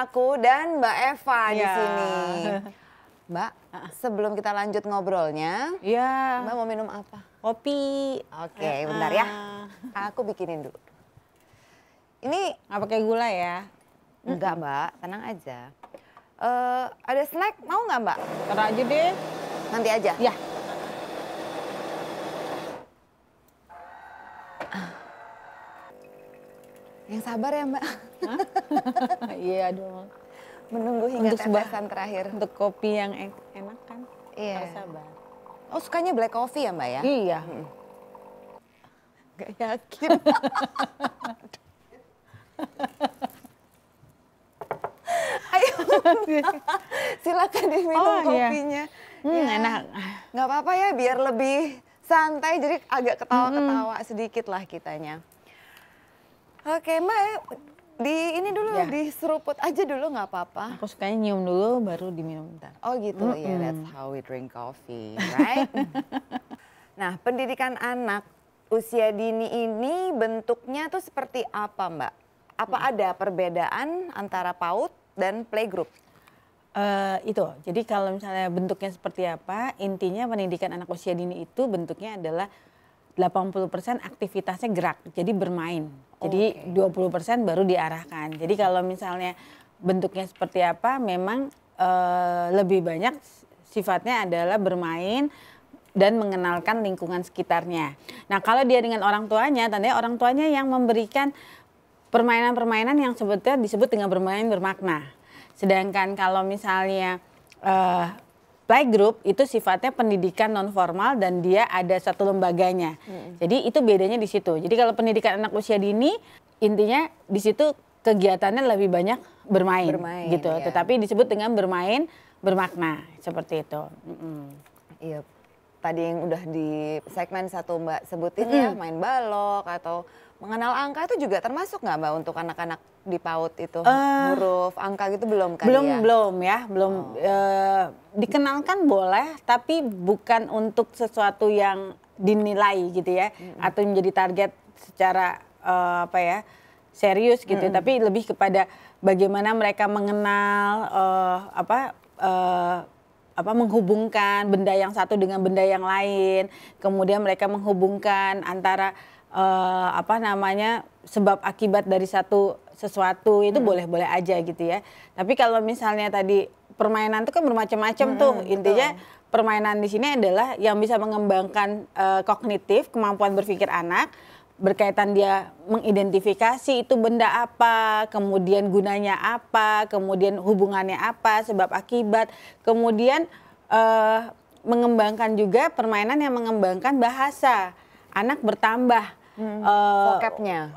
aku dan Mbak Eva di Iya. sini. Mbak, sebelum kita lanjut ngobrolnya, Iya. Mbak mau minum apa? Kopi. Oke, bentar ya. Aku bikinin dulu. Ini Nggak pakai gula ya? enggak Mbak, tenang aja. Ada snack, mau nggak Mbak? Taruh aja deh. Nanti aja. Ya. Yang sabar ya Mbak. Iya dong. Menunggu hingga Untuk sebuah- tetesan terakhir. Untuk kopi yang enak kan? Iya. Harus sabar. Oh sukanya black coffee ya Mbak ya? Iya. Gak yakin. Ayo, silakan diminum Oh, iya. kopinya. Enak. Nggak apa-apa ya, biar lebih santai, jadi agak ketawa-ketawa sedikit lah kitanya. Oke Mbak, di ini dulu, Ya. diseruput aja dulu nggak apa-apa. Aku sukanya nyium dulu baru diminum bentar. Oh gitu, ya that's how we drink coffee, right? Nah, pendidikan anak usia dini ini bentuknya tuh seperti apa Mbak? Apa ada perbedaan antara PAUD dan playgroup? Itu, jadi kalau misalnya bentuknya seperti apa, intinya pendidikan anak usia dini itu bentuknya adalah 80% aktivitasnya gerak, jadi bermain. Jadi 20% baru diarahkan. Jadi kalau misalnya bentuknya seperti apa, memang lebih banyak sifatnya adalah bermain dan mengenalkan lingkungan sekitarnya. Nah kalau dia dengan orang tuanya, tandanya orang tuanya yang memberikan permainan-permainan yang sebetulnya disebut dengan bermain bermakna. Sedangkan kalau misalnya playgroup itu sifatnya pendidikan non formal dan dia ada satu lembaganya. Jadi itu bedanya di situ. Jadi kalau pendidikan anak usia dini intinya di situ kegiatannya lebih banyak bermain gitu. Ya. Tetapi disebut dengan bermain bermakna seperti itu. Iya, tadi yang udah di segmen satu Mbak sebutin ya, main balok atau mengenal angka itu juga termasuk nggak Mbak untuk anak-anak di PAUD itu? Huruf, angka gitu belum kan ya? Belum. Dikenalkan boleh, tapi bukan untuk sesuatu yang dinilai gitu ya, atau menjadi target secara serius gitu. Tapi lebih kepada bagaimana mereka mengenal menghubungkan benda yang satu dengan benda yang lain, kemudian mereka menghubungkan antara sebab akibat dari sesuatu itu boleh-boleh aja gitu ya. Tapi kalau misalnya tadi permainan itu kan bermacam-macam tuh. Intinya permainan di sini adalah yang bisa mengembangkan kognitif, kemampuan berpikir anak, berkaitan dia mengidentifikasi itu benda apa, kemudian gunanya apa, kemudian hubungannya apa, sebab akibat, kemudian mengembangkan juga permainan yang mengembangkan bahasa. Anak bertambah vocabnya,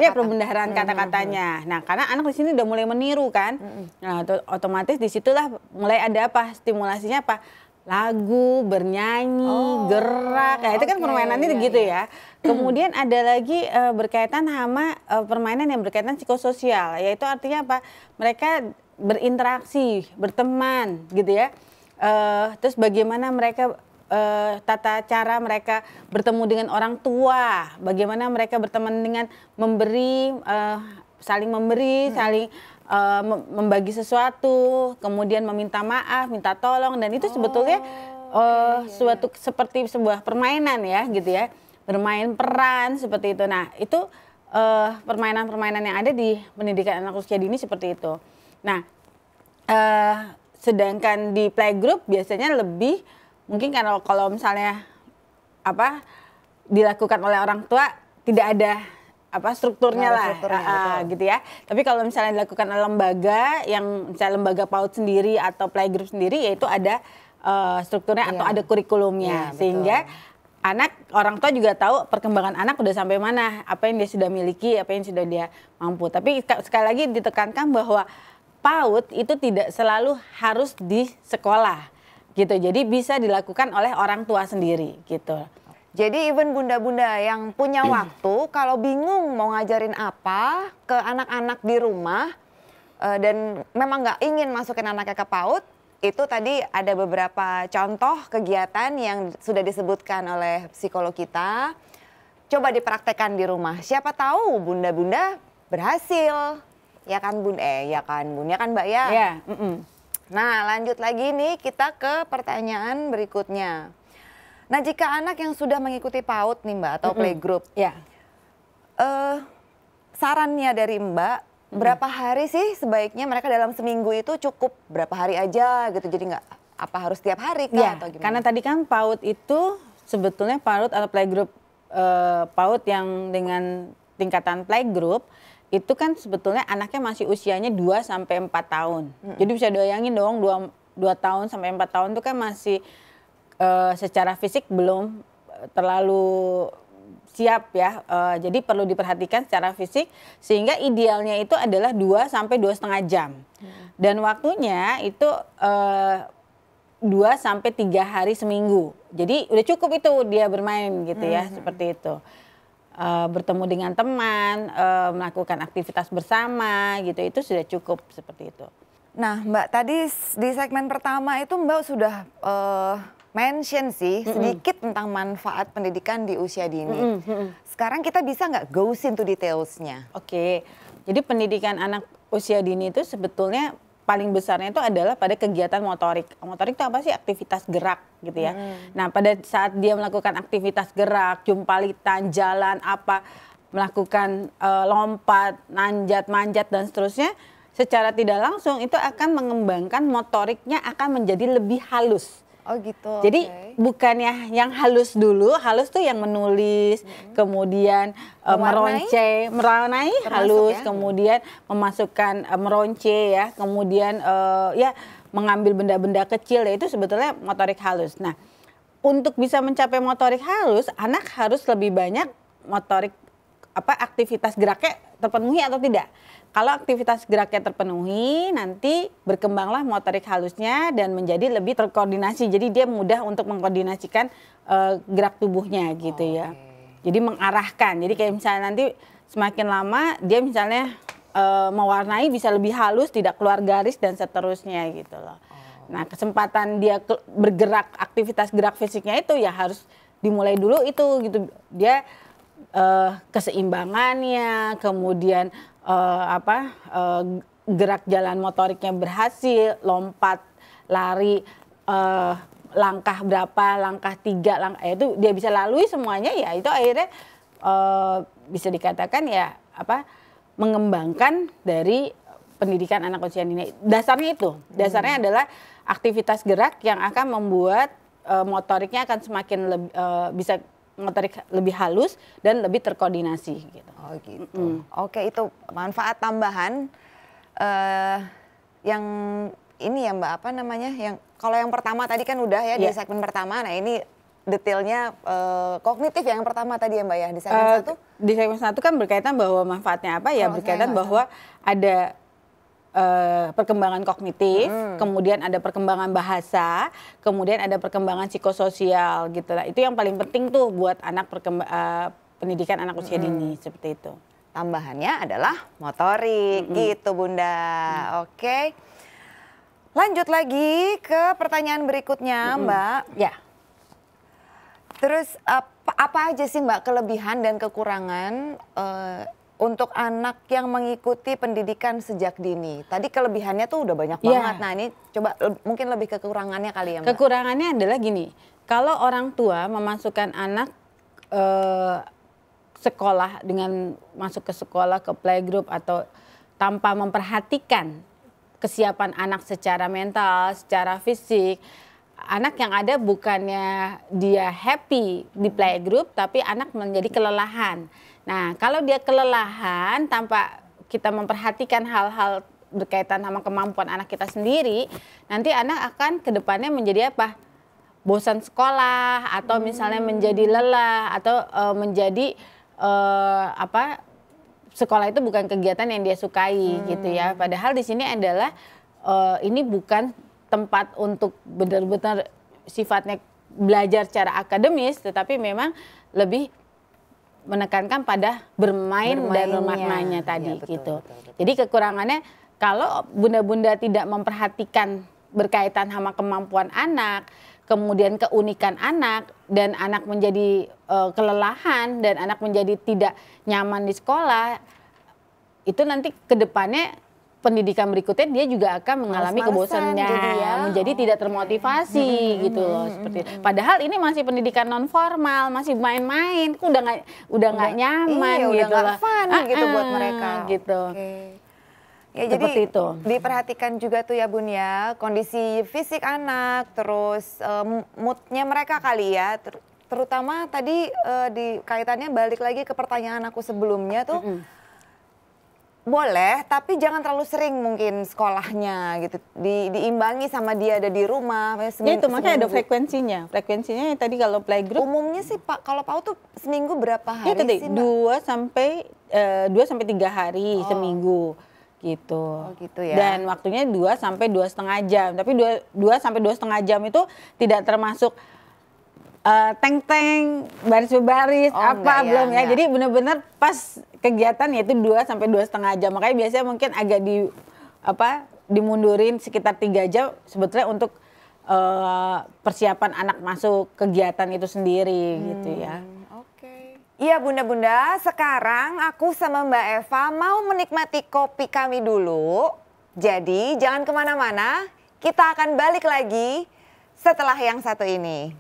ya perbendaharaan kata-katanya. Nah, karena anak di sini udah mulai meniru kan. Nah, otomatis disitulah mulai ada apa? Stimulasinya apa? Lagu, bernyanyi, gerak. Nah, itu kan permainannya gitu ya. Kemudian ada lagi berkaitan sama permainan yang berkaitan psikososial, yaitu artinya apa? Mereka berinteraksi, berteman gitu ya. Terus bagaimana mereka tata cara mereka bertemu dengan orang tua, bagaimana mereka berteman dengan memberi, saling memberi, saling membagi sesuatu, kemudian meminta maaf, minta tolong, dan itu sebetulnya suatu seperti sebuah permainan ya gitu ya, bermain peran seperti itu. Nah itu permainan-permainan yang ada di pendidikan anak usia dini seperti itu. Nah sedangkan di playgroup biasanya lebih mungkin kalau misalnya dilakukan oleh orang tua tidak ada strukturnya lah gitu ya. Tapi kalau misalnya dilakukan oleh lembaga yang misalnya lembaga PAUD sendiri atau playgroup sendiri, yaitu ada strukturnya atau ada kurikulumnya, sehingga orang tua juga tahu perkembangan anak udah sampai mana, apa yang dia sudah miliki, apa yang sudah dia mampu. Tapi sekali lagi ditekankan bahwa PAUD itu tidak selalu harus di sekolah gitu. Jadi bisa dilakukan oleh orang tua sendiri gitu. Jadi even bunda-bunda yang punya waktu kalau bingung mau ngajarin apa ke anak-anak di rumah dan memang nggak ingin masukin anaknya ke PAUD, itu tadi ada beberapa contoh kegiatan yang sudah disebutkan oleh psikolog kita. Coba dipraktekkan di rumah. Siapa tahu bunda-bunda berhasil Ya kan Bun, ya kan Mbak ya. Ya. Nah lanjut lagi nih kita ke pertanyaan berikutnya. Nah jika anak yang sudah mengikuti PAUD nih Mbak atau playgroup, Ya. Sarannya dari Mbak, berapa hari sih sebaiknya mereka dalam seminggu itu cukup berapa hari aja gitu, jadi nggak apa harus tiap hari kah Ya, atau gimana? karena tadi kan PAUD itu sebetulnya PAUD atau playgroup PAUD yang dengan tingkatan playgroup itu kan sebetulnya anaknya masih usianya 2 sampai 4 tahun. Jadi bisa bayangin dong 2 tahun sampai 4 tahun itu kan masih secara fisik belum terlalu siap ya. Jadi perlu diperhatikan secara fisik sehingga idealnya itu adalah 2 sampai 2,5 jam. Dan waktunya itu 2 sampai 3 hari seminggu. Jadi udah cukup itu dia bermain gitu ya, seperti itu. Bertemu dengan teman, melakukan aktivitas bersama gitu, itu sudah cukup seperti itu. Nah Mbak tadi di segmen pertama itu Mbak sudah mention sih sedikit tentang manfaat pendidikan di usia dini. Sekarang kita bisa nggak go into details-nya? Oke, jadi pendidikan anak usia dini itu sebetulnya paling besarnya itu adalah pada kegiatan motorik. Motorik itu apa sih? Aktivitas gerak gitu ya. Nah pada saat dia melakukan aktivitas gerak, jumpalitan, jalan apa, melakukan lompat, nanjat, manjat dan seterusnya, secara tidak langsung itu akan mengembangkan motoriknya akan menjadi lebih halus. Oh gitu. Jadi bukannya yang halus dulu, halus tuh yang menulis, kemudian mewarnai halus, ya? Kemudian memasukkan meronce ya, kemudian ya mengambil benda-benda kecil ya, itu sebetulnya motorik halus. Nah, untuk bisa mencapai motorik halus, anak harus lebih banyak motorik aktivitas geraknya terpenuhi atau tidak. Kalau aktivitas geraknya terpenuhi, nanti berkembanglah motorik halusnya dan menjadi lebih terkoordinasi. Jadi dia mudah untuk mengkoordinasikan gerak tubuhnya gitu ya. Jadi mengarahkan. Jadi kayak misalnya nanti semakin lama dia misalnya mewarnai bisa lebih halus, tidak keluar garis dan seterusnya gitu loh. Nah kesempatan dia bergerak, aktivitas gerak fisiknya itu ya harus dimulai dulu itu gitu. Dia keseimbangannya, kemudian gerak jalan motoriknya berhasil, lompat, lari, langkah berapa, langkah 3, itu dia bisa lalui semuanya ya, itu akhirnya bisa dikatakan ya mengembangkan dari pendidikan anak usia dini. Dasarnya itu, dasarnya adalah aktivitas gerak yang akan membuat motoriknya akan semakin bisa motorik lebih halus dan lebih terkoordinasi gitu. Oh gitu. Oke, itu manfaat tambahan yang ini ya Mbak, yang kalau yang pertama tadi kan udah ya di segmen pertama. Nah ini detailnya kognitif yang pertama tadi ya Mbak ya, di segmen 1. Di segmen 1 kan berkaitan bahwa manfaatnya apa ya, berkaitan bahwa ada perkembangan kognitif, kemudian ada perkembangan bahasa, kemudian ada perkembangan psikososial gitu lah. Itu yang paling penting tuh buat anak pendidikan anak usia dini seperti itu. Tambahannya adalah motorik gitu Bunda. Oke. Lanjut lagi ke pertanyaan berikutnya Mbak. Ya. Terus apa aja sih Mbak kelebihan dan kekurangan untuk anak yang mengikuti pendidikan sejak dini? Tadi kelebihannya tuh udah banyak banget. Nah ini coba mungkin lebih kekurangannya kali ya Mbak. Kekurangannya adalah gini, kalau orang tua memasukkan anak sekolah dengan masuk ke sekolah, ke playgroup atau tanpa memperhatikan kesiapan anak secara mental, secara fisik, anak yang ada bukannya dia happy di playgroup tapi anak menjadi kelelahan. Nah, kalau dia kelelahan tanpa kita memperhatikan hal-hal berkaitan sama kemampuan anak kita sendiri, nanti anak akan kedepannya menjadi apa? Bosan sekolah atau misalnya menjadi lelah atau menjadi sekolah itu bukan kegiatan yang dia sukai gitu ya. Padahal di sini adalah ini bukan tempat untuk benar-benar sifatnya belajar secara akademis, tetapi memang lebih menekankan pada bermain dan bermaknanya tadi ya, betul, gitu. Betul. Jadi kekurangannya kalau bunda-bunda tidak memperhatikan berkaitan sama kemampuan anak, kemudian keunikan anak dan anak menjadi kelelahan dan anak menjadi tidak nyaman di sekolah, itu nanti ke depannya pendidikan berikutnya dia juga akan mengalami Males-malesan kebosannya, jadi ya. menjadi tidak termotivasi gitu loh seperti itu. Padahal ini masih pendidikan non formal, masih main-main, kok udah nggak nyaman iya, gitu udah loh. nggak fun gitu buat mereka. Gitu. Oke. Ya, Seperti jadi itu. diperhatikan juga tuh ya Bun ya, kondisi fisik anak, terus moodnya mereka kali ya, terutama tadi di kaitannya balik lagi ke pertanyaan aku sebelumnya tuh, boleh tapi jangan terlalu sering mungkin sekolahnya gitu, diimbangi sama dia ada di rumah. Ya itu makanya ada frekuensinya yang tadi kalau playgroup. Umumnya sih Pak, kalau PAUD tuh seminggu berapa hari Itu deh, sih Mbak? 2 sampai 3 hari seminggu gitu. Oh gitu ya. Dan waktunya 2 sampai 2,5 jam. Tapi 2 sampai 2,5 jam itu tidak termasuk teng-teng, baris-baris, apa belum ya. Jadi benar-benar pas kegiatan yaitu 2 sampai 2,5 jam. Makanya biasanya mungkin agak dimundurin sekitar 3 jam sebetulnya untuk persiapan anak masuk kegiatan itu sendiri gitu ya. Iya bunda-bunda, sekarang aku sama Mbak Eva mau menikmati kopi kami dulu. Jadi jangan kemana-mana, kita akan balik lagi setelah yang satu ini.